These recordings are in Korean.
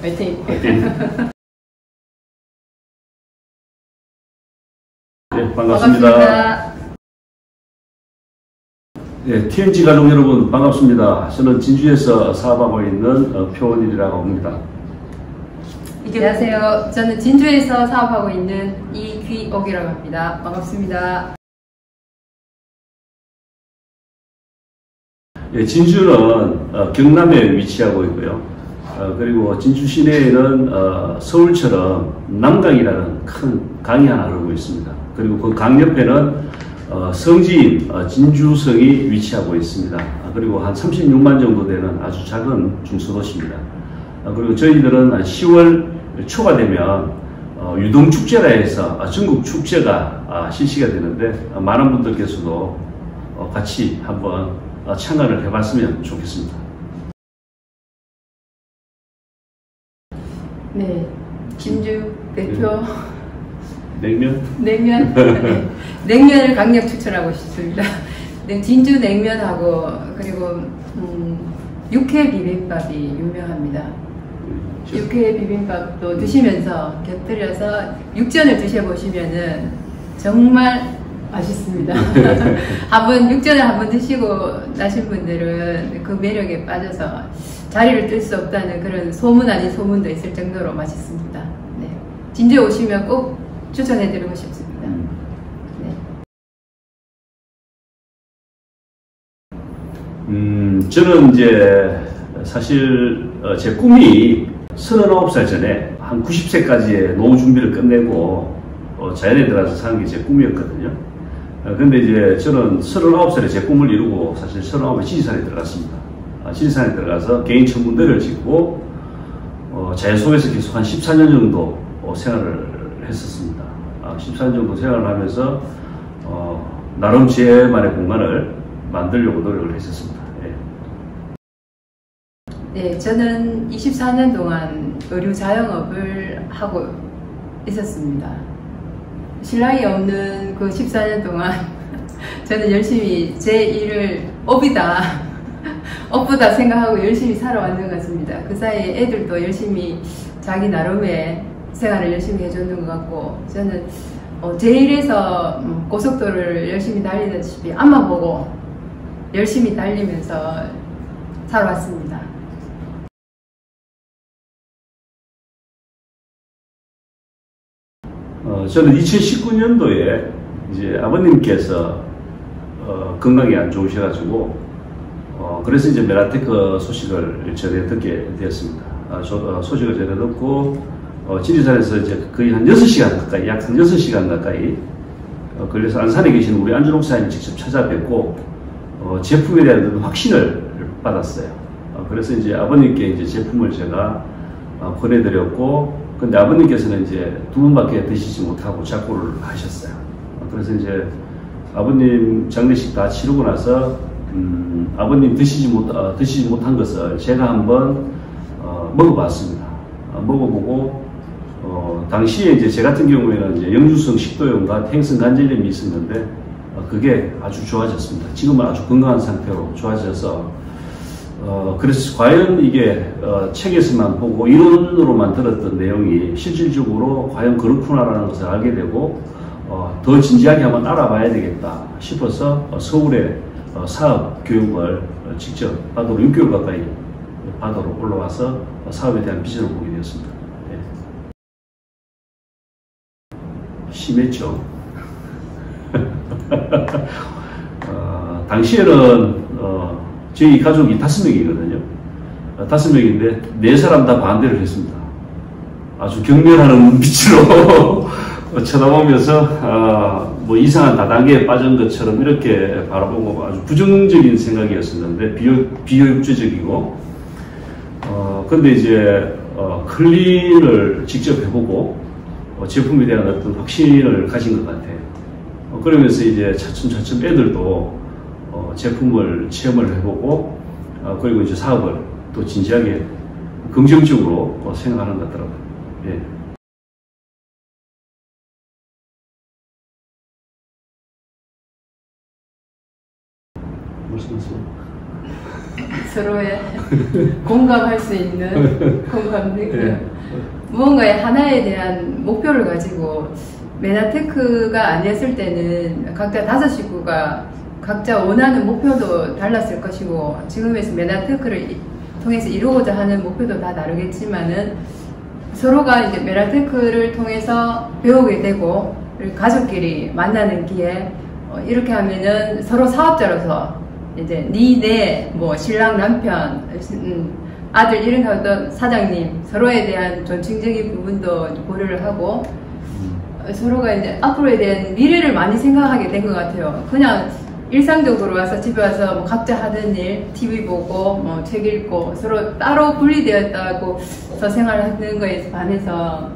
화이팅! 네, 반갑습니다. 네, TNG 가족 여러분 반갑습니다. 저는 진주에서 사업하고 있는 표원일이라고 합니다. 안녕하세요. 저는 진주에서 사업하고 있는 이귀옥이라고 합니다. 반갑습니다. 예, 진주는 경남에 위치하고 있고요. 그리고 진주 시내에는 서울처럼 남강이라는 큰 강이 하나 흐르고 있습니다. 그리고 그 강 옆에는 성지인 진주성이 위치하고 있습니다. 그리고 한 36만 정도 되는 아주 작은 중소도시입니다. 그리고 저희들은 10월 초가 되면 유동축제라 해서 전국 축제가 실시가 되는데 많은 분들께서도 같이 한번 참가를 해봤으면 좋겠습니다. 네, 진주 대표 냉면? 냉면? 네. 냉면을 강력 추천하고 싶습니다. 네, 진주 냉면하고 그리고 육회 비빔밥이 유명합니다. 육회 비빔밥도 드시면서 곁들여서 육전을 드셔보시면은 정말 맛있습니다. 육전을 한번 드시고 나신 분들은 그 매력에 빠져서 자리를 뜰 수 없다는 그런 소문 아닌 소문도 있을 정도로 맛있습니다. 네. 진주에 오시면 꼭 추천해드리고 싶습니다. 네. 저는 이제 사실 제 꿈이 39살 전에 한 90세까지의 노후 준비를 끝내고 자연에 들어가서 사는 게 제 꿈이었거든요. 근데 이제 저는 39살에 제 꿈을 이루고 사실 39살에 지리산에 들어갔습니다. 지리산에 들어가서 개인 천문대를 짓고 자연 속에서 계속 한 14년 정도 생활을 했었습니다. 14년 정도 생활을 하면서 나름 제만의 공간을 만들려고 노력을 했었습니다. 네, 저는 24년 동안 의류 자영업을 하고 있었습니다. 신랑이 없는 그 14년 동안 저는 열심히 제 일을 업보다 생각하고 열심히 살아왔는 것 같습니다. 그 사이에 애들도 열심히 자기 나름의 생활을 열심히 해줬는 것 같고, 저는 제 일에서 고속도로를 열심히 달리다시피 앞만 보고 열심히 달리면서 살아왔습니다. 저는 2019년도에 이제 아버님께서 건강이 안 좋으셔가지고 그래서 이제 메라테크 소식을 전해 듣게 되었습니다. 소식을 전해 듣고 지리산에서 이제 거의 한 6시간 가까이, 약 한 6시간 가까이 걸려서 안산에 계시는 우리 안준옥 사장님 직접 찾아뵙고 제품에 대한 확신을 받았어요. 그래서 이제 아버님께 이제 제품을 제가 보내드렸고, 근데 아버님께서는 이제 2분밖에 드시지 못하고 작고를 하셨어요. 그래서 이제 아버님 장례식 다 치르고 나서 아버님 드시지 못한 것을 제가 한번 먹어봤습니다. 먹어보고 당시에 이제 제 같은 경우에는 이제 영주성 식도염과 퇴행성 관절염이 있었는데 그게 아주 좋아졌습니다. 지금은 아주 건강한 상태로 좋아져서 그래서 과연 이게 책에서만 보고 이론으로만 들었던 내용이 실질적으로 과연 그렇구나라는 것을 알게 되고 더 진지하게 한번 알아봐야 되겠다 싶어서 서울에 사업 교육을 직접 바다로 6개월 가까이 바다로 올라와서 사업에 대한 비전을 보게 되었습니다. 네. 심했죠. 당시에는 저희 가족이 5명이거든요. 5명인데 4사람 다 반대를 했습니다. 아주 경멸하는 눈빛으로 쳐다보면서 뭐 이상한 다단계에 빠진 것처럼 이렇게 바라보고 아주 부정적인 생각이었었는데 비효율적이고 근데 이제 클린을 직접 해보고 제품에 대한 어떤 확신을 가진 것 같아요. 그러면서 이제 차츰차츰 애들도 제품을 체험을 해보고 그리고 이제 사업을 또 진지하게 긍정적으로 생각하는 것 같더라고요. 예. 말씀하세요. 서로의 공감할 수 있는 공감력, 무언가의 하나에 대한 목표를 가지고 메나테크가 아니었을 때는 각자 5식구가 각자 원하는 목표도 달랐을 것이고 지금에서 메나테크를 통해서 이루고자 하는 목표도 다 다르겠지만은 서로가 이제 메나테크를 통해서 배우게 되고 가족끼리 만나는 기회 이렇게 하면은 서로 사업자로서 이제 네, 뭐 신랑 남편 아들 이런 어떤 사장님 서로에 대한 존칭적인 부분도 고려를 하고 서로가 이제 앞으로에 대한 미래를 많이 생각하게 된 것 같아요. 그냥 일상적으로 와서 집에 와서 뭐 각자 하는 일, TV 보고 뭐 책 읽고 서로 따로 분리되었다고 생활하는 거에 반해서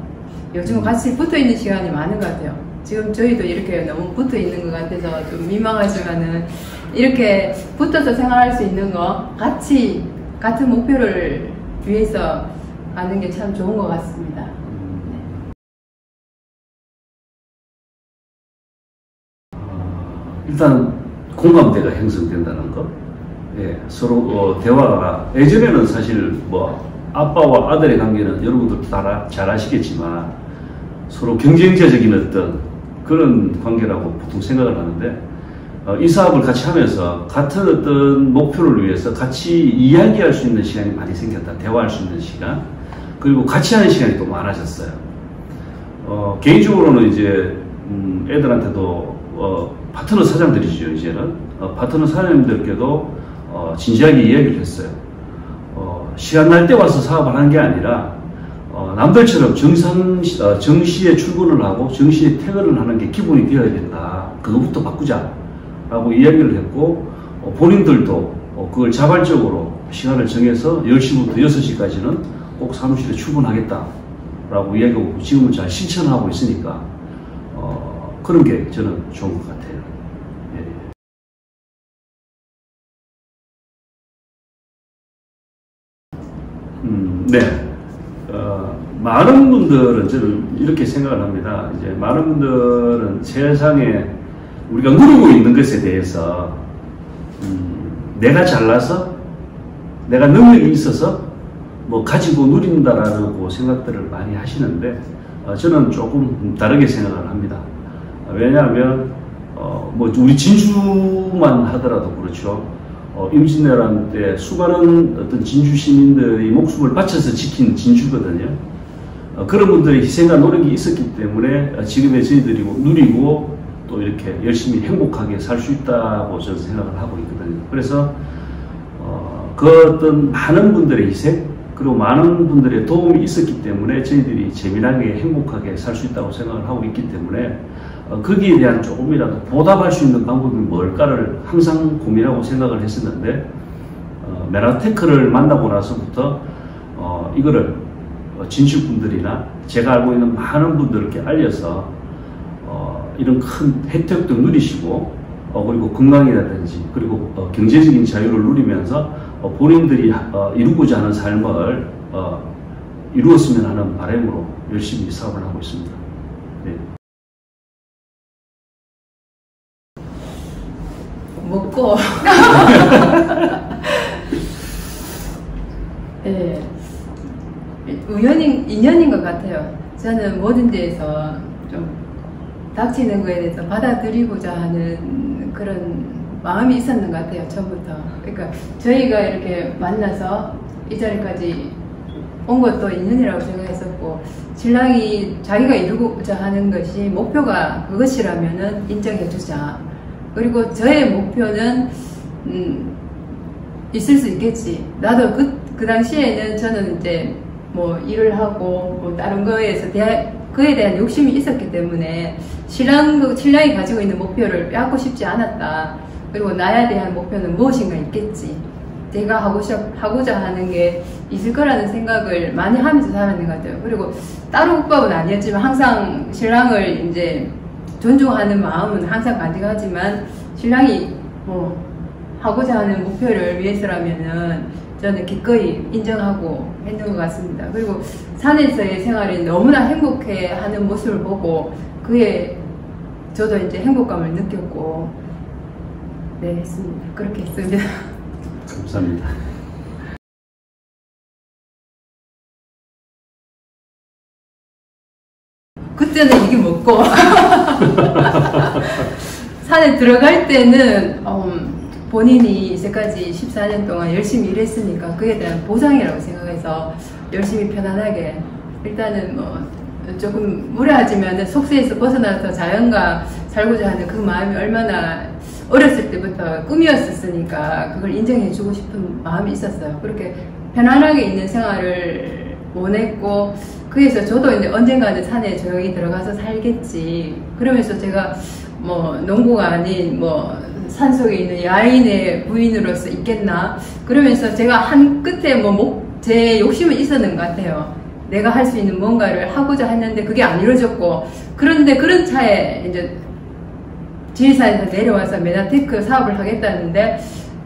요즘은 같이 붙어 있는 시간이 많은 것 같아요. 지금 저희도 이렇게 너무 붙어 있는 것 같아서 좀 민망하지만은 이렇게 붙어서 생활할 수 있는 거 같이 같은 목표를 위해서 가는 게 참 좋은 것 같습니다. 일단 공감대가 형성된다는 거. 예, 서로 대화가 예전에는 사실 뭐 아빠와 아들의 관계는 여러분들도 다 잘 아시겠지만 서로 경쟁자적인 어떤 그런 관계라고 보통 생각을 하는데 이 사업을 같이 하면서 같은 어떤 목표를 위해서 같이 이야기할 수 있는 시간이 많이 생겼다. 대화할 수 있는 시간. 그리고 같이 하는 시간이 또 많아졌어요. 개인적으로는 이제 애들한테도 파트너 사장들이죠. 이제는 파트너 사장님들께도 진지하게 이야기를 했어요. 시간 날 때 와서 사업을 하는 게 아니라 남들처럼 정시에 출근을 하고 정시에 퇴근을 하는 게 기본이 되어야 된다. 그거부터 바꾸자 라고 이야기를 했고 본인들도 그걸 자발적으로 시간을 정해서 10시부터 6시까지는 꼭 사무실에 출근하겠다 라고 이야기하고 지금은 잘 실천하고 있으니까 그런 게 저는 좋은 것 같아요. 네. 많은 분들은 저는 이렇게 생각을 합니다. 이제 많은 분들은 세상에 우리가 누리고 있는 것에 대해서 내가 잘나서 내가 능력이 있어서 뭐 가지고 누린다라고 생각들을 많이 하시는데 저는 조금 다르게 생각을 합니다. 왜냐하면 뭐 우리 진주만 하더라도 그렇죠. 임진왜란 때 수많은 어떤 진주 시민들이 목숨을 바쳐서 지킨 진주거든요. 그런 분들의 희생과 노력이 있었기 때문에 지금의 저희들이 누리고 또 이렇게 열심히 행복하게 살 수 있다고 저는 생각을 하고 있거든요. 그래서 그 어떤 많은 분들의 희생 그리고 많은 분들의 도움이 있었기 때문에 저희들이 재미나게 행복하게 살 수 있다고 생각을 하고 있기 때문에 거기에 대한 조금이라도 보답할 수 있는 방법이 뭘까를 항상 고민하고 생각을 했었는데 메나테크를 만나고 나서부터 이거를 진주분들이나 제가 알고 있는 많은 분들께 알려서 이런 큰 혜택도 누리시고 그리고 건강이라든지 그리고 경제적인 자유를 누리면서 본인들이 이루고자 하는 삶을 이루었으면 하는 바람으로 열심히 사업을 하고 있습니다. 네. 먹고 네. 인연인 것 같아요. 저는 모든 데에서 좀 닥치는 거에 대해서 받아들이고자 하는 그런 마음이 있었는 것 같아요. 처음부터. 그러니까 저희가 이렇게 만나서 이 자리까지 온 것도 인연이라고 생각했었고 신랑이 자기가 이루고자 하는 것이 목표가 그것이라면은 인정해주자. 그리고 저의 목표는 있을 수 있겠지. 나도 그 당시에는 저는 이제 뭐 일을 하고 뭐 다른 거에서 그에 대한 욕심이 있었기 때문에 신랑이 가지고 있는 목표를 빼앗고 싶지 않았다. 그리고 나에 대한 목표는 무엇인가 있겠지. 내가 하고자 하는 게 있을 거라는 생각을 많이 하면서 살았는 것 같아요. 그리고 따로 국밥은 아니었지만 항상 신랑을 이제 존중하는 마음은 항상 가져가지만 신랑이 뭐 하고자 하는 목표를 위해서라면은 저는 기꺼이 인정하고 했는 것 같습니다. 그리고 산에서의 생활이 너무나 행복해하는 모습을 보고 그에 저도 이제 행복감을 느꼈고 네 했습니다. 그렇게 했습니다. 감사합니다. 그때는 이게 먹고 산에 들어갈 때는 본인이 이제까지 14년 동안 열심히 일했으니까 그에 대한 보상이라고 생각해서 열심히 편안하게 일단은 뭐 조금 무례하지만 속세에서 벗어나서 자연과 살고자 하는 그 마음이 얼마나 어렸을 때부터 꿈이었었으니까 그걸 인정해주고 싶은 마음이 있었어요. 그렇게 편안하게 있는 생활을 원했고 그래서 저도 이제 언젠가는 산에 조용히 들어가서 살겠지. 그러면서 제가 뭐 농부가 아닌 뭐 산속에 있는 야인의 부인으로서 있겠나. 그러면서 제가 한 끝에 뭐 제 욕심은 있었는 것 같아요. 내가 할 수 있는 뭔가를 하고자 했는데 그게 안 이루어졌고 그런데 그런 차에 이제 지리산에서 내려와서 메나테크 사업을 하겠다는데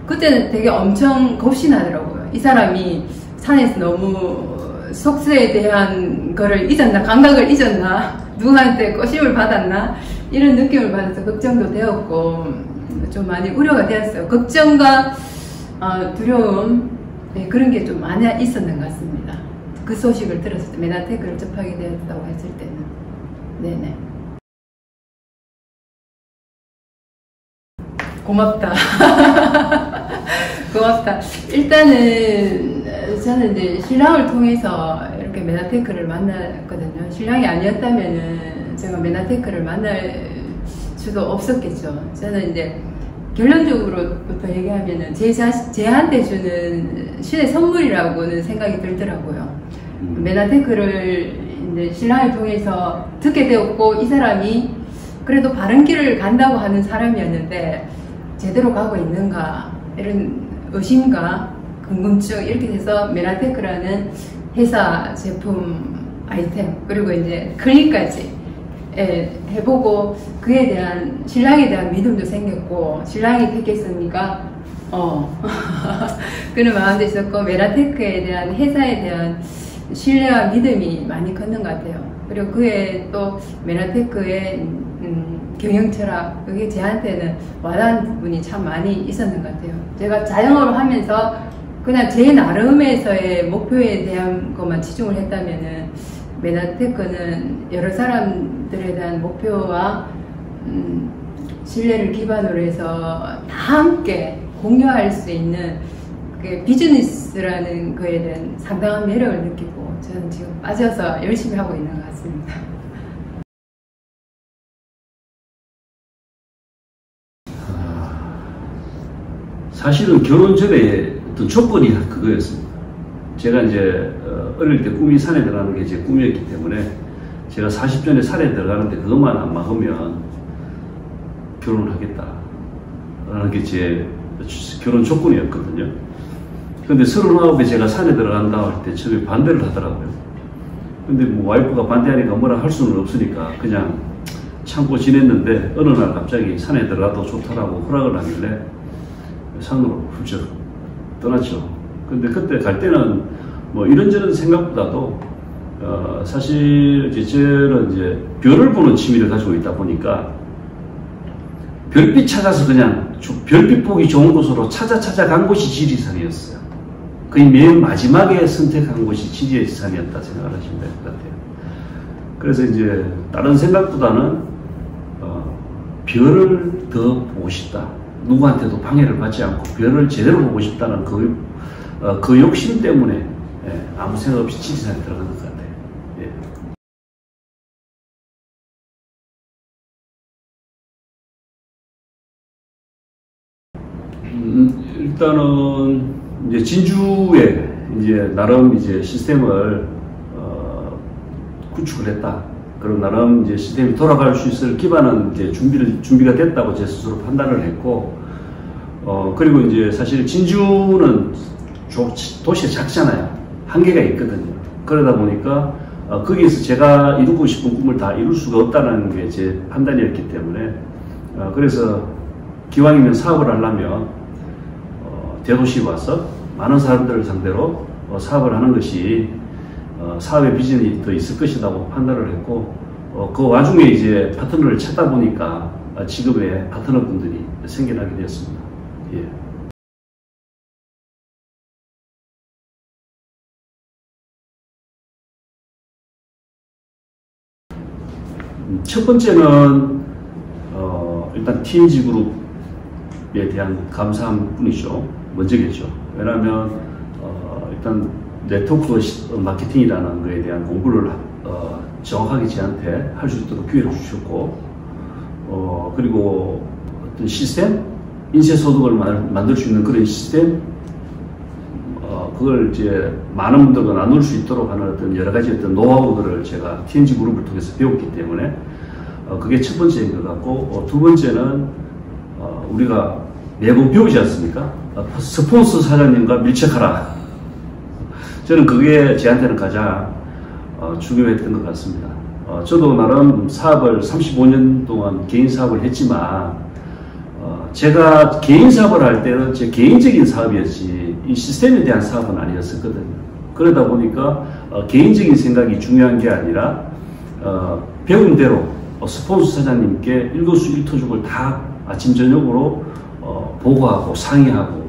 그때는 되게 엄청 겁이 나더라고요. 이 사람이 산에서 너무 속세에 대한 거를 잊었나, 감각을 잊었나, 누구한테 꼬심을 받았나 이런 느낌을 받아서 걱정도 되었고 좀 많이 우려가 되었어요. 걱정과 두려움 네, 그런 게 좀 많이 있었는 것 같습니다. 그 소식을 들었을 때 메나테크를 접하게 되었다고 했을 때는 네네 고맙다. 고맙다. 일단은 저는 이제 신랑을 통해서 이렇게 메나테크를 만났거든요. 신랑이 아니었다면은 제가 메나테크를 만날 수도 없었겠죠. 저는 이제 결론적으로부터 얘기하면은 제한테 주는 신의 선물이라고는 생각이 들더라고요. 메나테크를 이제 신랑을 통해서 듣게 되었고 이 사람이 그래도 바른 길을 간다고 하는 사람이었는데 제대로 가고 있는가 이런 의심과 궁금증 이렇게 돼서 메나테크라는 회사 제품 아이템 그리고 이제 클릭까지 해보고 그에 대한 신랑에 대한 믿음도 생겼고 신랑이 택했으니까 그런 마음도 있었고 메나테크에 대한 회사에 대한 신뢰와 믿음이 많이 컸는 것 같아요. 그리고 그에 또 메나테크의 경영 철학 그게 저한테는 와닿는 부분이 참 많이 있었는 것 같아요. 제가 자영업을 하면서 그냥 제 나름에서의 목표에 대한 것만 치중을 했다면은 메나테크는 여러 사람들에 대한 목표와 신뢰를 기반으로 해서 다 함께 공유할 수 있는 그게 비즈니스라는 거에 대한 상당한 매력을 느끼고 저는 지금 빠져서 열심히 하고 있는 것 같습니다. 사실은 결혼 전에 어떤 조건이 그거였습니다. 제가 이제 어릴 때 꿈이 산에 들어가는 게 제 꿈이었기 때문에 제가 40전에 산에 들어가는데 그것만 안 막으면 결혼을 하겠다 라는 게 제 결혼 조건이었거든요. 근데 39에 제가 산에 들어간다 할 때 처음에 반대를 하더라고요. 근데 뭐 와이프가 반대하니까 뭐라 할 수는 없으니까 그냥 참고 지냈는데 어느 날 갑자기 산에 들어가도 좋다라고 허락을 하길래 산으로 훌쩍 떠났죠. 근데 그때 갈 때는 뭐 이런저런 생각보다도 사실 저는 이제 별을 보는 취미를 가지고 있다 보니까 별빛 찾아서 그냥 별빛 보기 좋은 곳으로 찾아간 곳이 지리산이었어요. 거의 맨 마지막에 선택한 곳이 지리산이었다 생각을 하시면 될 것 같아요. 그래서 이제 다른 생각보다는 별을 더 보고 싶다. 누구한테도 방해를 받지 않고 별을 제대로 보고 싶다는 그 욕심 때문에 아무 생각 없이 지리산에 들어간 것 같아요. 예. 일단은 이제 진주에 이제 나름 이제 시스템을 구축을 했다. 그리고 나름 이제 시스템이 돌아갈 수 있을 기반은 이제 준비가 됐다고 제 스스로 판단을 했고, 그리고 이제 사실 진주는 도시가 작잖아요. 한계가 있거든요. 그러다 보니까 거기에서 제가 이루고 싶은 꿈을 다 이룰 수가 없다는 게 제 판단이었기 때문에 그래서 기왕이면 사업을 하려면 대도시에 와서 많은 사람들을 상대로 사업을 하는 것이 사업의 비전이 더 있을 것이라고 판단을 했고 그 와중에 이제 파트너를 찾다 보니까 지금의 파트너분들이 생겨나게 되었습니다. 예. 첫 번째는 일단 TNG 그룹에 대한 감사함 뿐이죠. 먼저겠죠. 왜냐하면 일단 네트워크 마케팅이라는 것에 대한 공부를 정확하게 저한테 할 수 있도록 기회를 주셨고, 그리고 어떤 시스템, 인쇄소득을 만들 수 있는 그런 시스템, 그걸 이제 많은 분들과 나눌 수 있도록 하는 어떤 여러 가지 어떤 노하우들을 제가 TNG 그룹을 통해서 배웠기 때문에 그게 첫 번째인 것 같고, 두 번째는 우리가 매번 배우지 않습니까? 스폰서 사장님과 밀착하라. 저는 그게 저한테는 가장 중요했던 것 같습니다. 저도 나름 사업을 35년 동안 개인 사업을 했지만 제가 개인 사업을 할 때는 제 개인적인 사업이었지 이 시스템에 대한 사업은 아니었었거든요. 그러다 보니까 개인적인 생각이 중요한 게 아니라 배운 대로 스폰서 사장님께 일거수일투족을 다 아침 저녁으로 보고하고 상의하고,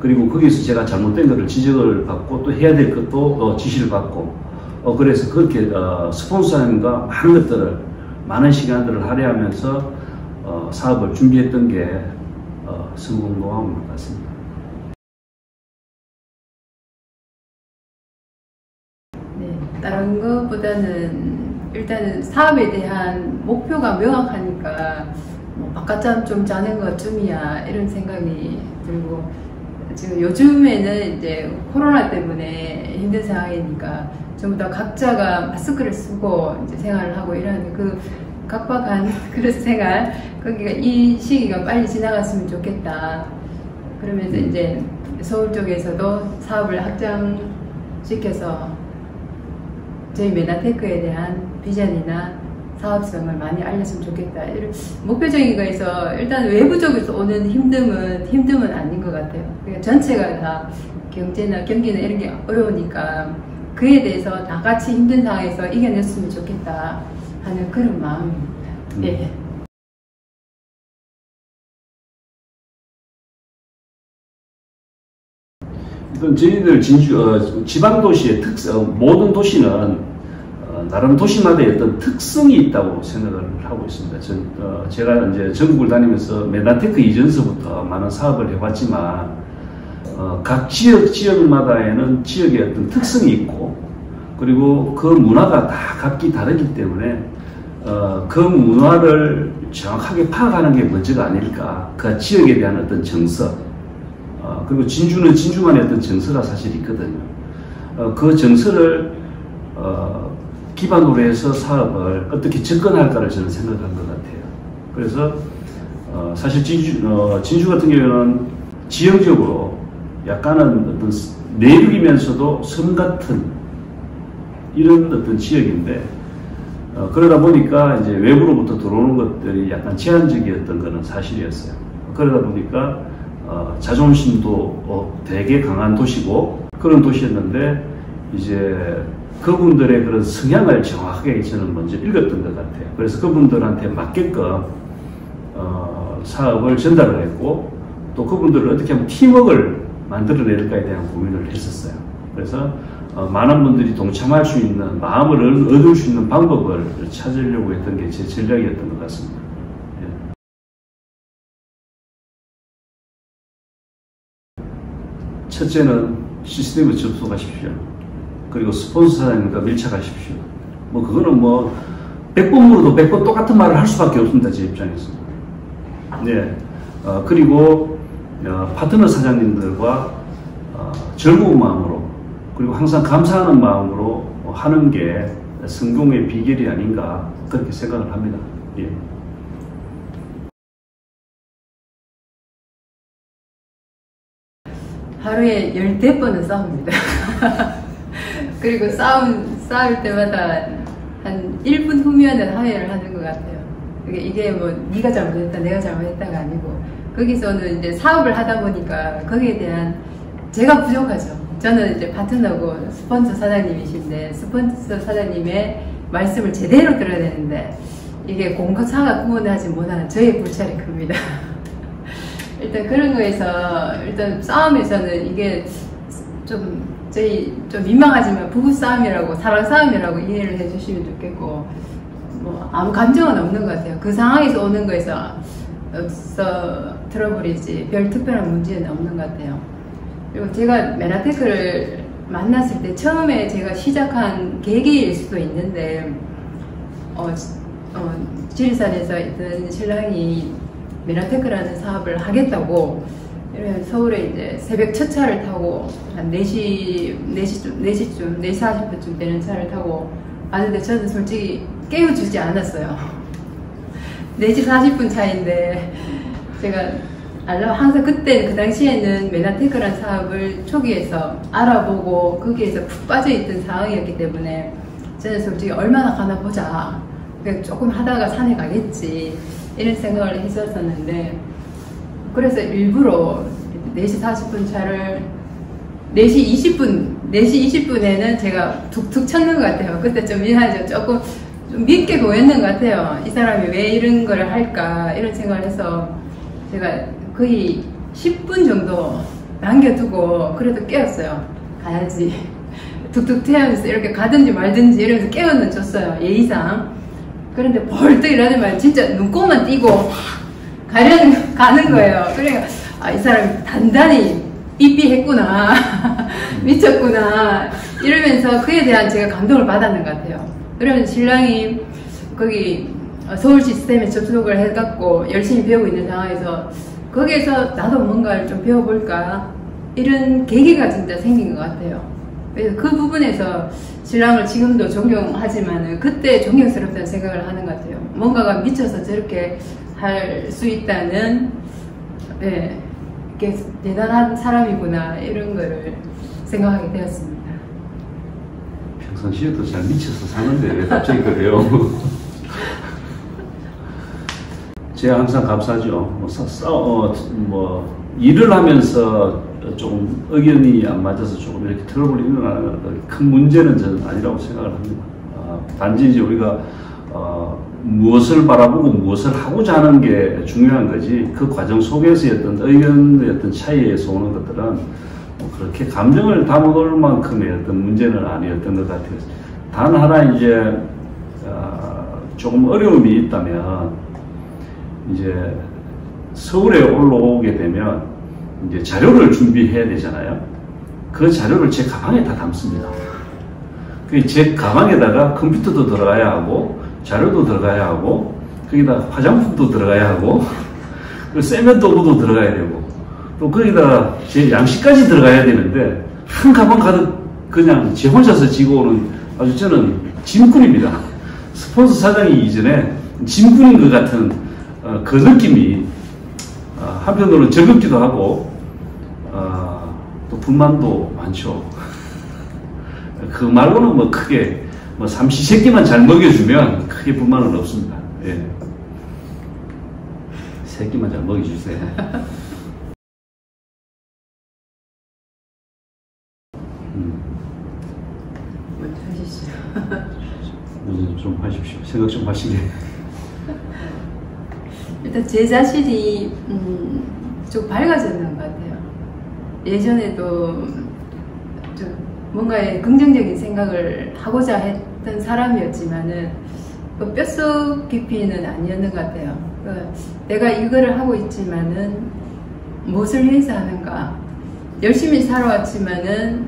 그리고 거기서 제가 잘못된 것을 지적을 받고 또 해야 될 것도 지시를 받고, 그래서 그렇게 스폰서님과 많은 것들을, 많은 시간들을 할애하면서 사업을 준비했던 게 성공 노하우인 것 같습니다. 네, 다른 것보다는 일단은 사업에 대한 목표가 명확하니까 뭐 바깥잠 좀 자는 것쯤이야 이런 생각이 들고, 지금 요즘에는 이제 코로나 때문에 힘든 상황이니까 전부 다 각자가 마스크를 쓰고 이제 생활을 하고 이러는 그 각박한 그런 생활, 거기가 이 시기가 빨리 지나갔으면 좋겠다. 그러면서 이제 서울 쪽에서도 사업을 확장시켜서 저희 메나테크에 대한 비전이나 사업성을 많이 알렸으면 좋겠다. 이런 목표적인 거에서 일단 외부적으로 오는 힘듦은 아닌 것 같아요. 그러니까 전체가 다 경제나 경기나 이런 게 어려우니까 그에 대해서 다 같이 힘든 상황에서 이겨냈으면 좋겠다 하는 그런 마음입니다. 네. 일단 저희들 진주 지방도시의 모든 도시는 나름 도시마다의 어떤 특성이 있다고 생각을 하고 있습니다. 제가 이제 전국을 다니면서 메나테크 이전서부터 많은 사업을 해봤지만 각 지역마다에는 지역의 어떤 특성이 있고, 그리고 그 문화가 다 각기 다르기 때문에 그 문화를 정확하게 파악하는 게 먼저가 아닐까. 그 지역에 대한 어떤 정서, 그리고 진주는 진주만의 어떤 정서가 사실 있거든요. 그 정서를 기반으로 해서 사업을 어떻게 접근할까를 저는 생각한 것 같아요. 그래서 사실 진주 같은 경우는 지형적으로 약간은 어떤 내륙이면서도 섬 같은 이런 어떤 지역인데, 그러다 보니까 이제 외부로부터 들어오는 것들이 약간 제한적이었던 것은 사실이었어요. 그러다 보니까 자존심도 되게 강한 도시고 그런 도시였는데, 이제 그분들의 그런 성향을 정확하게 저는 먼저 읽었던 것 같아요. 그래서 그분들한테 맞게끔 사업을 전달을 했고, 또 그분들을 어떻게 하면 팀워크를 만들어낼까에 대한 고민을 했었어요. 그래서 많은 분들이 동참할 수 있는, 마음을 얻을 수 있는 방법을 찾으려고 했던 게 제 전략이었던 것 같습니다. 첫째는 시스템에 접속하십시오. 그리고 스폰서 사장님과 밀착하십시오. 뭐 그거는 뭐 100번 물어도 100번 똑같은 말을 할 수밖에 없습니다. 제 입장에서. 네. 그리고 파트너 사장님들과 즐거운 마음으로, 그리고 항상 감사하는 마음으로 하는 게 성공의 비결이 아닌가 그렇게 생각을 합니다. 예. 하루에 10대번은 싸웁니다. 그리고 싸울 때마다 한 1분 후면은 화해를 하는 것 같아요. 이게 뭐 네가 잘못했다 내가 잘못했다가 아니고, 거기서는 이제 사업을 하다 보니까 거기에 대한 제가 부족하죠. 저는 이제 파트너고 스폰서 사장님이신데 스폰서 사장님의 말씀을 제대로 들어야 되는데 이게 공사가 구분하지 못하는 저의 불찰이 큽니다. 일단 그런 거에서, 일단 싸움에서는 이게 좀 민망하지만 부부 싸움이라고, 사랑 싸움이라고 이해를 해주시면 좋겠고, 뭐 아무 감정은 없는 것 같아요. 그 상황에서 오는 거에서 트러블이지 별 특별한 문제는 없는 것 같아요. 그리고 제가 메나테크를 만났을 때 처음에 제가 시작한 계기일 수도 있는데 지리산에서 있던 신랑이 메나테크라는 사업을 하겠다고 서울에 이제 새벽 첫 차를 타고 한 4시쯤 4시 40분쯤 되는 차를 타고 왔는데 저는 솔직히 깨워주지 않았어요. 4시 40분 차인데 제가 항상 그때 그 당시에는 메나테크라는 사업을 초기에서 알아보고 거기에서 푹 빠져있던 상황이었기 때문에 저는 솔직히 얼마나 가나 보자, 그냥 조금 하다가 산에 가겠지 이런 생각을 했었었는데, 그래서 일부러 4시 40분 차를 4시 20분에는 제가 툭툭 쳤는 것 같아요. 그때 좀 미안하죠. 조금 좀 믿게 보였는 것 같아요. 이 사람이 왜 이런 걸 할까 이런 생각을 해서 제가 거의 10분 정도 남겨두고 그래도 깨웠어요. 가야지. 툭툭 태우면서 이렇게 가든지 말든지 이러면서 깨워는 줬어요. 예의상. 그런데 벌떡 일어나면 진짜 눈곱만 띄고 가는 거예요. 그러니까 이 사람이 단단히 삐삐했구나. 미쳤구나. 이러면서 그에 대한 제가 감동을 받았는 것 같아요. 그러면 신랑이 거기 서울 시스템에 접속을 해갖고 열심히 배우고 있는 상황에서 거기에서 나도 뭔가를 좀 배워볼까 이런 계기가 진짜 생긴 것 같아요. 그래서 그 부분에서 신랑을 지금도 존경하지만은 그때 존경스럽다는 생각을 하는 것 같아요. 뭔가가 미쳐서 저렇게 할 수 있다는, 네, 이렇게 대단한 사람이구나 이런 거를 생각하게 되었습니다. 평상시에도 잘 미쳐서 사는데 왜 갑자기 그래요? 제가 항상 감사하죠. 일을 하면서 조금 의견이 안 맞아서 조금 이렇게 트러블이 일어나는 큰 문제는 저는 아니라고 생각을 합니다. 단지 이제 우리가 무엇을 바라보고 무엇을 하고자 하는 게 중요한 거지, 그 과정 속에서의 어떤 의견의 어떤 차이에서 오는 것들은 뭐 그렇게 감정을 담아놓을 만큼의 어떤 문제는 아니었던 것 같아요. 단 하나 이제 조금 어려움이 있다면, 이제 서울에 올라오게 되면 이제 자료를 준비해야 되잖아요. 그 자료를 제 가방에 다 담습니다. 제 가방에다가 컴퓨터도 들어가야 하고 자료도 들어가야 하고 거기다 화장품도 들어가야 하고 세면 도구도 들어가야 되고 또 거기다 제 양식까지 들어가야 되는데, 한 가방 가득 그냥 제 혼자서 지고 오는 아주 저는 짐꾼입니다. 스폰서 사장이 이전에 짐꾼인 것 같은 그 느낌이 한편으로는 즐겁기도 하고 또 불만도 많죠. 그 말로는 뭐 크게 삼시세끼만 잘 먹여주면 크게 불만은 없습니다. 예. 새끼만 잘 먹여주세요. 먼저 하시죠. 좀 하십시오. 생각 좀 하시게. 일단 제 자신이 좀 밝아졌는 것 같아요. 예전에도 좀 뭔가에 긍정적인 생각을 하고자 했던 사람이었지만은 그 뼛속 깊이는 아니었는 것 같아요. 내가 이거를 하고 있지만은 무엇을 위해서 하는가, 열심히 살아왔지만은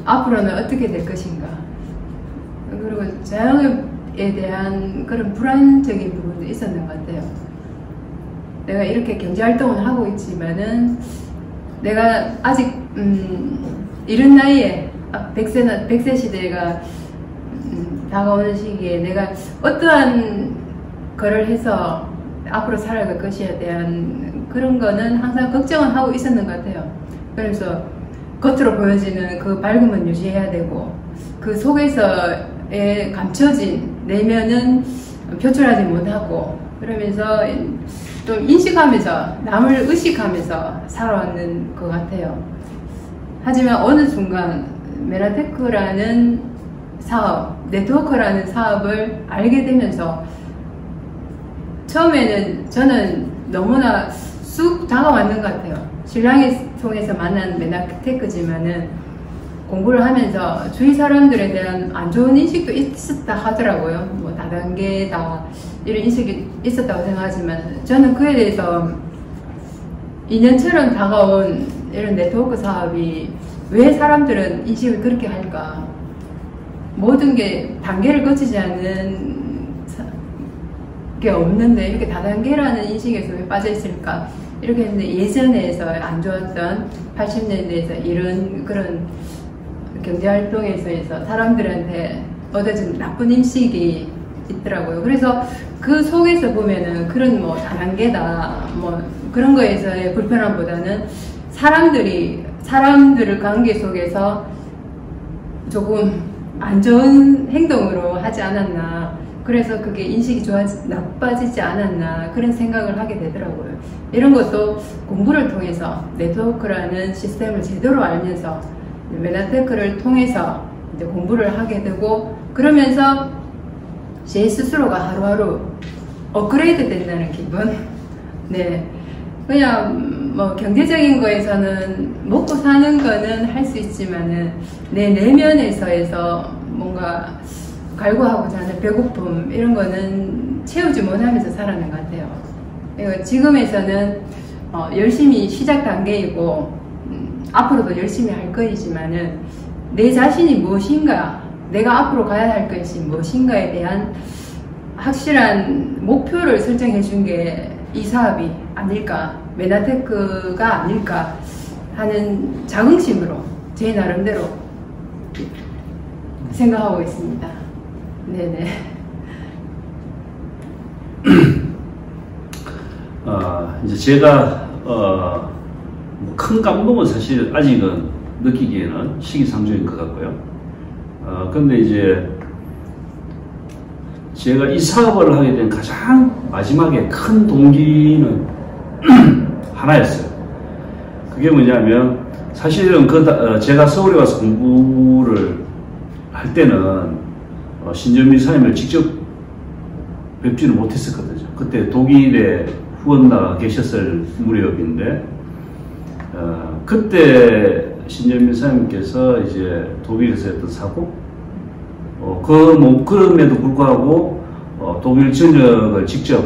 앞으로는 어떻게 될 것인가, 그리고 자영업에 대한 그런 불안적인 부분도 있었는 것 같아요. 내가 이렇게 경제활동을 하고 있지만은 내가 아직 이른 나이에 100세 시대가 다가오는 시기에 내가 어떠한 거를 해서 앞으로 살아갈 것이에 대한 그런 거는 항상 걱정은 하고 있었는 것 같아요. 그래서 겉으로 보여지는 그 밝음은 유지해야 되고, 그 속에서의 감춰진 내면은 표출하지 못하고, 그러면서 좀 인식하면서 남을 의식하면서 살아왔는 것 같아요. 하지만 어느 순간 메나테크라는 사업, 네트워크라는 사업을 알게 되면서 처음에는 저는 너무나 쑥 다가왔는 것 같아요. 신랑이 통해서 만난 메나테크지만은 공부를 하면서 주위 사람들에 대한 안 좋은 인식도 있었다 하더라고요. 뭐 다단계다 이런 인식이 있었다고 생각하지만 저는 그에 대해서 2년처럼 다가온 이런 네트워크 사업이 왜 사람들은 인식을 그렇게 할까? 모든 게 단계를 거치지 않는 게 없는데 이렇게 다단계라는 인식에서 왜 빠져 있을까? 이렇게 했는데 예전에서 안 좋았던 80년대에서 이런 그런 경제활동에서 사람들한테 얻어진 나쁜 인식이 있더라고요. 그래서 그 속에서 보면은 그런 뭐 다단계다 뭐 그런 거에서의 불편함보다는 사람들을 관계 속에서 조금 안 좋은 행동으로 하지 않았나. 그래서 그게 인식이 나빠지지 않았나 그런 생각을 하게 되더라고요. 이런 것도 공부를 통해서 네트워크라는 시스템을 제대로 알면서 메나테크를 통해서 이제 공부를 하게 되고 그러면서 제 스스로가 하루하루 업그레이드 된다는 기분. 네, 그냥 뭐 경제적인 거에서는 먹고 사는 거는 할 수 있지만은 내 내면에서 뭔가 갈구하고자 하는 배고픔 이런 거는 채우지 못하면서 살아가는 것 같아요. 그러니까 지금에서는 열심히 시작 단계이고 앞으로도 열심히 할 거이지만은 내 자신이 무엇인가, 내가 앞으로 가야 할 것이 무엇인가에 대한 확실한 목표를 설정해 준 게 이 사업이 아닐까, 메나테크가 아닐까 하는 자긍심으로 제 나름대로 생각하고 있습니다. 네네. 이제 제가 큰 감동은 사실 아직은 느끼기에는 시기상조인 것 같고요. 근데 이제 제가 이 사업을 하게 된 가장 마지막에 큰 동기는 하나였어요. 그게 뭐냐면 사실은 제가 서울에 와서 공부를 할 때는 신전미 사님을 직접 뵙지는 못했었거든요. 그때 독일에 후원 나가 계셨을 무렵인데 그때 신전미 사님께서 이제 독일에서 했던 사고 그럼에도 불구하고 독일 전역을 직접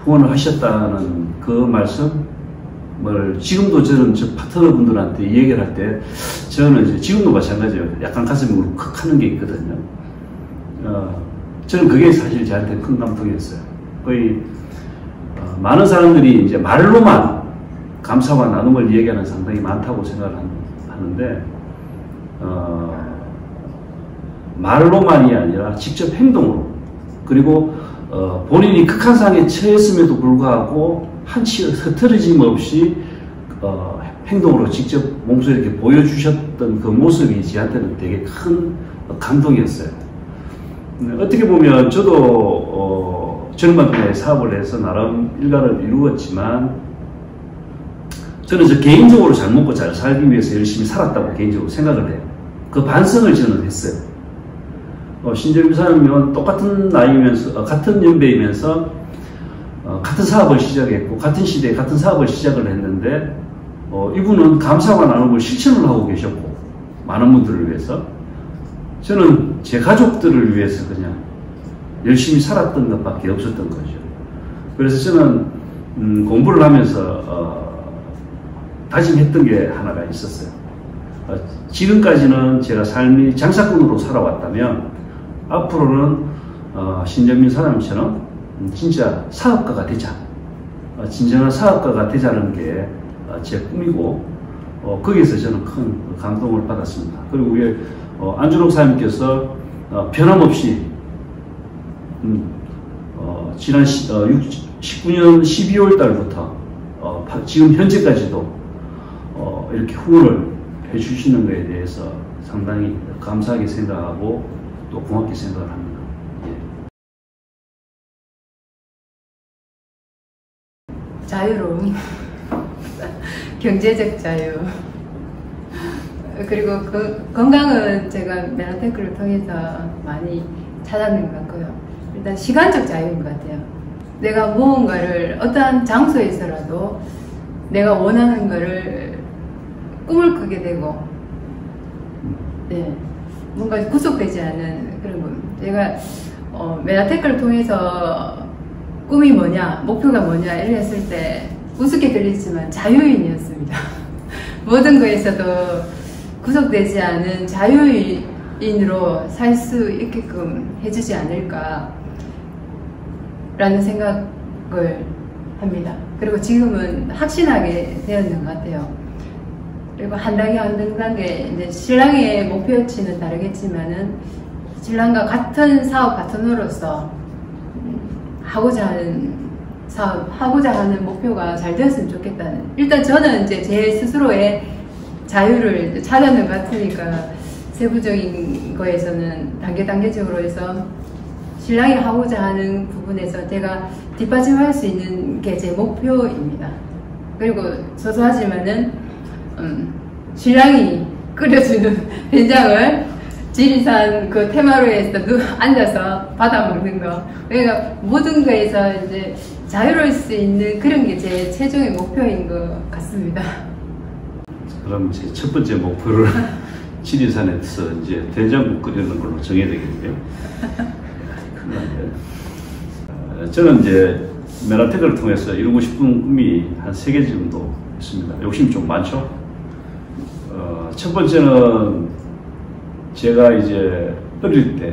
후원을 하셨다는 그 말씀을 지금도 저는 저 파트너분들한테 얘기를 할 때 저는 이제 지금도 마찬가지예요. 약간 가슴이 울컥하는 게 있거든요. 저는 그게 사실 저한테 큰 감동이었어요. 거의 많은 사람들이 이제 말로만 감사와 나눔을 얘기하는 상당히 많다고 생각을 하는데 말로만이 아니라 직접 행동으로 그리고 본인이 극한상에 처했음에도 불구하고 한치 흐트러짐 없이 행동으로 직접 몸소 이렇게 보여주셨던 그 모습이 저한테는 되게 큰 감동이었어요. 어떻게 보면 저도 젊은 때 사업을 해서 나름 일가를 이루었지만 저는 저 개인적으로 잘 먹고 잘 살기 위해서 열심히 살았다고 개인적으로 생각을 해요. 그 반성을 저는 했어요. 신전미 사람이면 똑같은 나이면서 같은 연배이면서 같은 사업을 시작했고 같은 시대에 같은 사업을 시작을 했는데 이분은 감사와 나눔을 실천을 하고 계셨고 많은 분들을 위해서 저는 제 가족들을 위해서 그냥 열심히 살았던 것밖에 없었던 거죠. 그래서 저는 공부를 하면서 다짐했던 게 하나가 있었어요. 지금까지는 제가 삶이 장사꾼으로 살아왔다면 앞으로는 신전미 사람처럼 진짜 사업가가 되자, 진정한 사업가가 되자는 게 제 꿈이고 거기에서 저는 큰 감동을 받았습니다. 그리고 우리 안준옥 사님께서 변함없이 지난 19년 12월 달부터 지금 현재까지도 이렇게 후원을 해주시는 것에 대해서 상당히 감사하게 생각하고 또 고맙게 생각을 합니다. 자유로움, 경제적 자유, 그리고 건강은 제가 메나테크를 통해서 많이 찾았는 것 같고요. 일단 시간적 자유인 것 같아요. 내가 무언가를 어떠한 장소에서라도 내가 원하는 거를 꿈을 꾸게 되고 네, 뭔가 구속되지 않은 그런 겁니다. 제가 메라테크를 통해서 꿈이 뭐냐, 목표가 뭐냐 이렇게 했을 때 우습게 들리지만 자유인이었습니다. 모든 거에서도 구속되지 않은 자유인으로 살 수 있게끔 해주지 않을까 라는 생각을 합니다. 그리고 지금은 확신하게 되었는 것 같아요. 그리고 한 단계 한 단계 이제 신랑의 목표치는 다르겠지만은 신랑과 같은 사업 파트너로서 하고자 하는 사업, 하고자 하는 목표가 잘 되었으면 좋겠다는. 일단 저는 이제 제 스스로의 자유를 찾아낸 것 같으니까 세부적인 거에서는 단계적으로 해서 신랑이 하고자 하는 부분에서 제가 뒷받침할 수 있는 게 제 목표입니다. 그리고 소소하지만은 신랑이 끓여주는 된장을 지리산 그 테마로에서 앉아서 받아 먹는 거. 그러니까 모든 거에서 이제 자유로울 수 있는 그런 게 제 최종의 목표인 것 같습니다. 그럼 제 첫 번째 목표를 지리산에서 이제 된장국 끓이는 걸로 정해야 되겠네요. 저는 이제 메라테크를 통해서 이루고 싶은 꿈이 한 3개 정도 있습니다. 욕심이 좀 많죠. 첫 번째는 제가 이제 어릴 때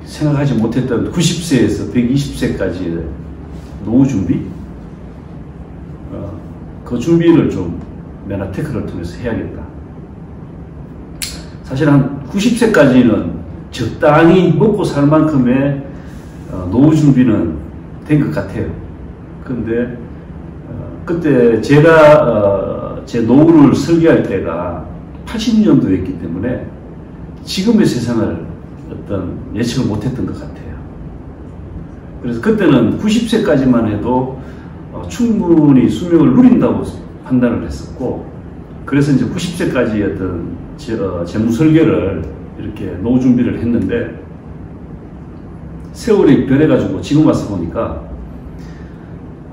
생각하지 못했던 90세에서 120세까지 노후 준비, 그 준비를 좀 메라테크를 통해서 해야겠다. 사실 한 90세까지는 적당히 먹고 살 만큼의 노후 준비는 된 것 같아요. 근데 그때 제가 제 노후를 설계할 때가 80년도였기 때문에 지금의 세상을 어떤 예측을 못했던 것 같아요. 그래서 그때는 90세까지만 해도 충분히 수명을 누린다고 판단을 했었고, 그래서 이제 90세까지 어떤 재무 설계를 이렇게 노후 준비를 했는데, 세월이 변해가지고 지금 와서 보니까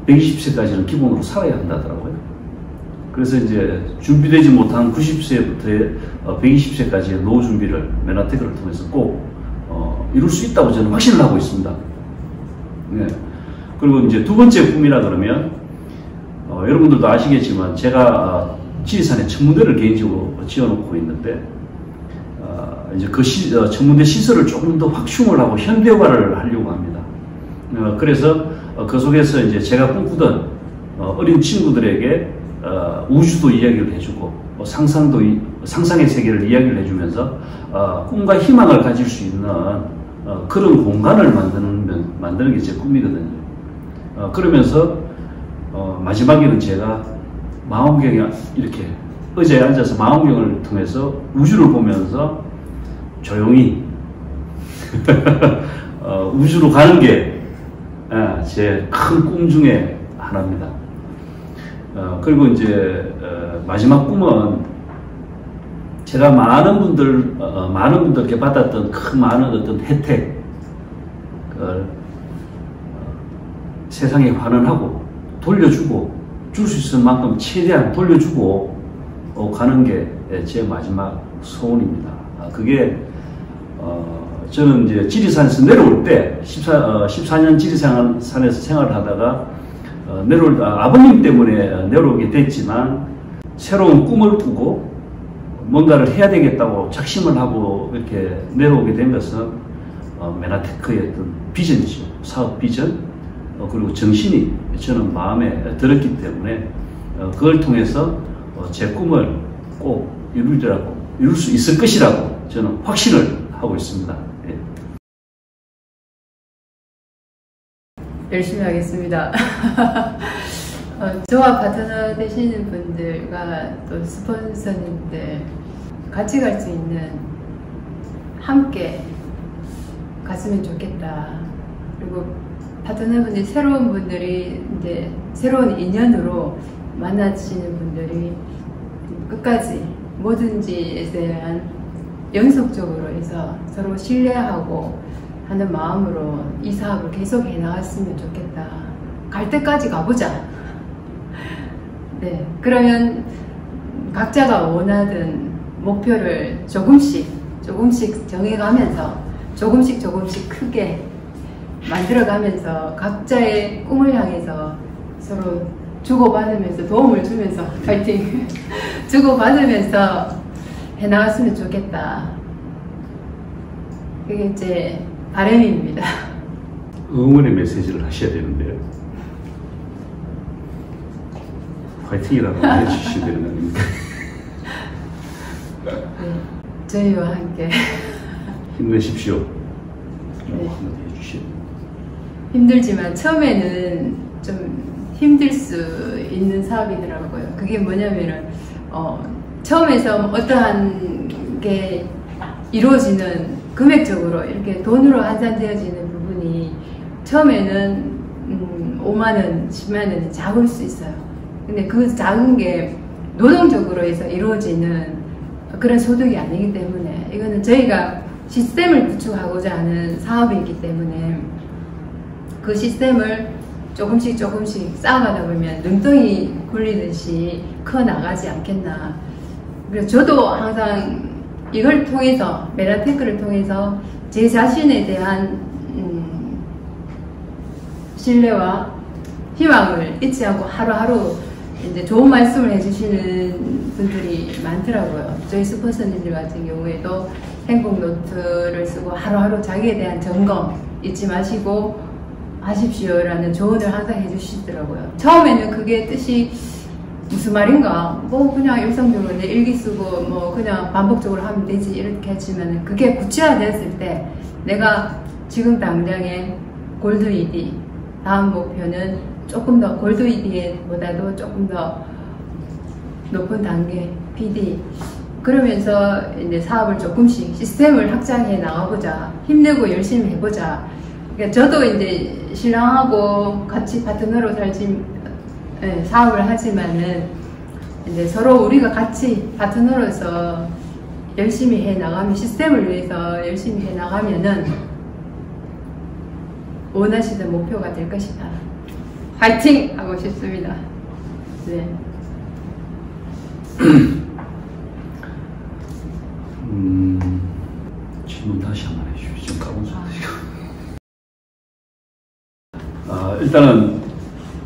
120세까지는 기본으로 살아야 한다더라고요. 그래서 이제 준비되지 못한 90세부터 120세까지의 노후 준비를 메라테크를 통해서 꼭 이룰 수 있다고 저는 확신을 하고 있습니다. 네. 그리고 이제 두 번째 꿈이라 그러면 여러분들도 아시겠지만 제가 지리산에 천문대를 개인적으로 지어놓고 있는데 이제 그 천문대 시설을 조금 더 확충을 하고 현대화를 하려고 합니다. 그래서 그 속에서 이제 제가 꿈꾸던 어린 친구들에게 우주도 이야기를 해주고 상상의 세계를 이야기를 해주면서 꿈과 희망을 가질 수 있는 그런 공간을 만드는 게 제 꿈이거든요. 그러면서 마지막에는 제가 망원경에 이렇게 의자에 앉아서 망원경을 통해서 우주를 보면서 조용히 우주로 가는 게 제 큰 꿈 중에 하나입니다. 그리고 이제 마지막 꿈은 제가 많은 분들께 받았던 큰 많은 어떤 혜택을 세상에 환원하고 돌려주고 줄 수 있을 만큼 최대한 돌려주고 가는 게 제 마지막 소원입니다. 그게 저는 이제 지리산에서 내려올 때 14년 지리산에서 생활을 하다가 아버님 때문에 내려오게 됐지만 새로운 꿈을 꾸고 뭔가를 해야 되겠다고 작심을 하고 이렇게 내려오게 된 것은 메라테크의 어떤 비전이죠. 사업 비전, 그리고 정신이 저는 마음에 들었기 때문에 그걸 통해서 제 꿈을 꼭 이룰 수 있을 것이라고 저는 확신을 하고 있습니다. 예. 열심히 하겠습니다. 저와 파트너 되시는 분들과 또 스폰서님들 같이 갈 수 있는, 함께 갔으면 좋겠다. 그리고 파트너분들, 새로운 분들이 이제 새로운 인연으로 만나시는 분들이 끝까지 뭐든지에 대한 연속적으로 해서 서로 신뢰하고 하는 마음으로 이 사업을 계속 해나갔으면 좋겠다. 갈 때까지 가보자. 네, 그러면 각자가 원하든 목표를 조금씩 정해가면서 조금씩 크게 만들어가면서 각자의 꿈을 향해서 서로 주고받으면서 도움을 주면서 파이팅 주고받으면서 해나갔으면 좋겠다. 그게 제 바람입니다. 응원의 메시지를 하셔야 되는데요. 파이팅이라고 해주셔야 되는 거 아닙니까? 네, 저희와 함께 힘내십시오. 네. 한번 해주시오. 힘들지만 처음에는 좀 힘들 수 있는 사업이더라고요. 그게 뭐냐면은 처음에서 어떠한 게 이루어지는 금액적으로 이렇게 돈으로 환산되어지는 부분이 처음에는 5만원, 10만원이 작을 수 있어요. 근데 그 작은 게 노동적으로 해서 이루어지는 그런 소득이 아니기 때문에 이거는 저희가 시스템을 구축하고자 하는 사업이기 때문에 그 시스템을 조금씩 쌓아가다 보면 눈덩이 굴리듯이 커 나가지 않겠나. 그래서 저도 항상 이걸 통해서 메라테크를 통해서 제 자신에 대한 신뢰와 희망을 잊지 않고 하루하루 이제 좋은 말씀을 해주시는 분들이 많더라고요. 저희 스폰서님들 같은 경우에도 행복 노트를 쓰고 하루하루 자기에 대한 점검 잊지 마시고 하십시오라는 조언을 항상 해주시더라고요. 처음에는 그게 뜻이 무슨 말인가, 뭐 그냥 일상적으로 내 일기 쓰고 뭐 그냥 반복적으로 하면 되지 이렇게 했지만 그게 구체화되었을 때 내가 지금 당장에 골드 ED 다음 목표는 조금 더 골드 ED보다도 조금 더 높은 단계 PD 그러면서 이제 사업을 조금씩 시스템을 확장해 나가보자, 힘내고 열심히 해보자. 그러니까 저도 이제 신랑하고 같이 파트너로 사업을 하지만은 이제 서로 우리가 같이 파트너로서 열심히 해 나가면 시스템을 위해서 열심히 해 나가면은 원하시는 목표가 될 것이다. 화이팅! 하고 싶습니다. 네. 질문 다시 한번 해주시죠. 일단은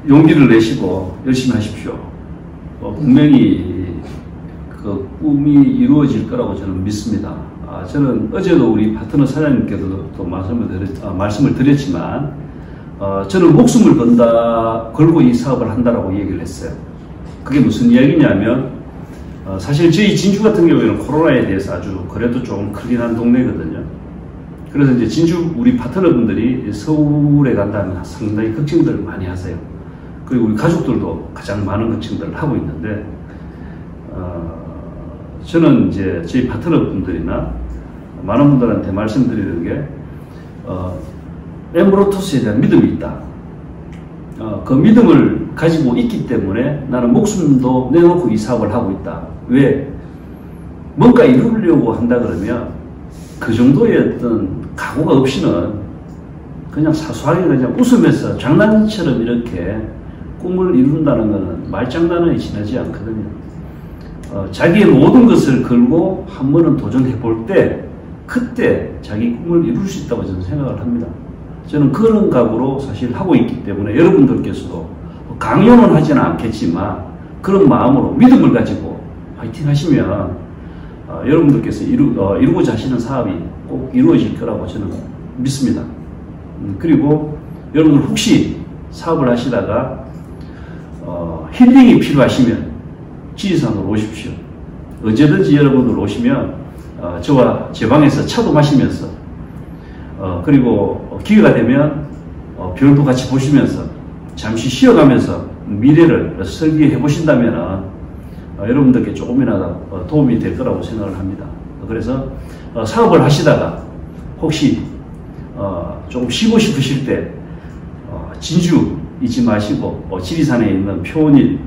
용기를 내시고 열심히 하십시오. 분명히 그 꿈이 이루어질 거라고 저는 믿습니다. 저는 어제도 우리 파트너 사장님께도 또 말씀을 드렸지만 저는 목숨을 걸고 이 사업을 한다라고 얘기를 했어요. 그게 무슨 이야기냐면 사실 저희 진주 같은 경우에는 코로나에 대해서 아주 그래도 좀 크긴 한 동네거든요. 그래서 이제 진주 우리 파트너분들이 서울에 간다면 상당히 걱정들을 많이 하세요. 그리고 우리 가족들도 가장 많은 걱정들을 하고 있는데 저는 이제 저희 파트너분들이나 많은 분들한테 말씀드리는 게 엠브로토스에 대한 믿음이 있다. 그 믿음을 가지고 있기 때문에 나는 목숨도 내놓고 이 사업을 하고 있다. 왜? 뭔가 이루려고 한다 그러면 그 정도의 어떤 각오가 없이는 그냥 사소하게 그냥 웃으면서 장난처럼 이렇게 꿈을 이룬다는 것은 말장난에 지나지 않거든요. 자기의 모든 것을 걸고 한 번은 도전해 볼 때 그때 자기 꿈을 이룰 수 있다고 저는 생각을 합니다. 저는 그런 각오로 사실 하고 있기 때문에 여러분들께서도 강요는 하지는 않겠지만 그런 마음으로 믿음을 가지고 파이팅 하시면 여러분들께서 이루고자 하시는 사업이 꼭 이루어질 거라고 저는 믿습니다. 그리고 여러분들 혹시 사업을 하시다가 힐링이 필요하시면 지리산으로 오십시오. 언제든지 여러분들 오시면 저와 제 방에서 차도 마시면서 그리고 기회가 되면 별도 같이 보시면서 잠시 쉬어가면서 미래를 설계해 보신다면 여러분들께 조금이라도 도움이 될 거라고 생각을 합니다. 그래서 사업을 하시다가 혹시 조금 쉬고 싶으실 때 진주 잊지 마시고 지리산에 있는 표원일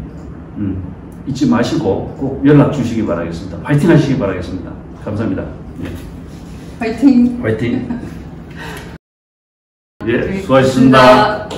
잊지 마시고 꼭 연락 주시기 바라겠습니다. 파이팅 하시기 바라겠습니다. 감사합니다. 예. 파이팅! 파이팅! 예, 수고하셨습니다.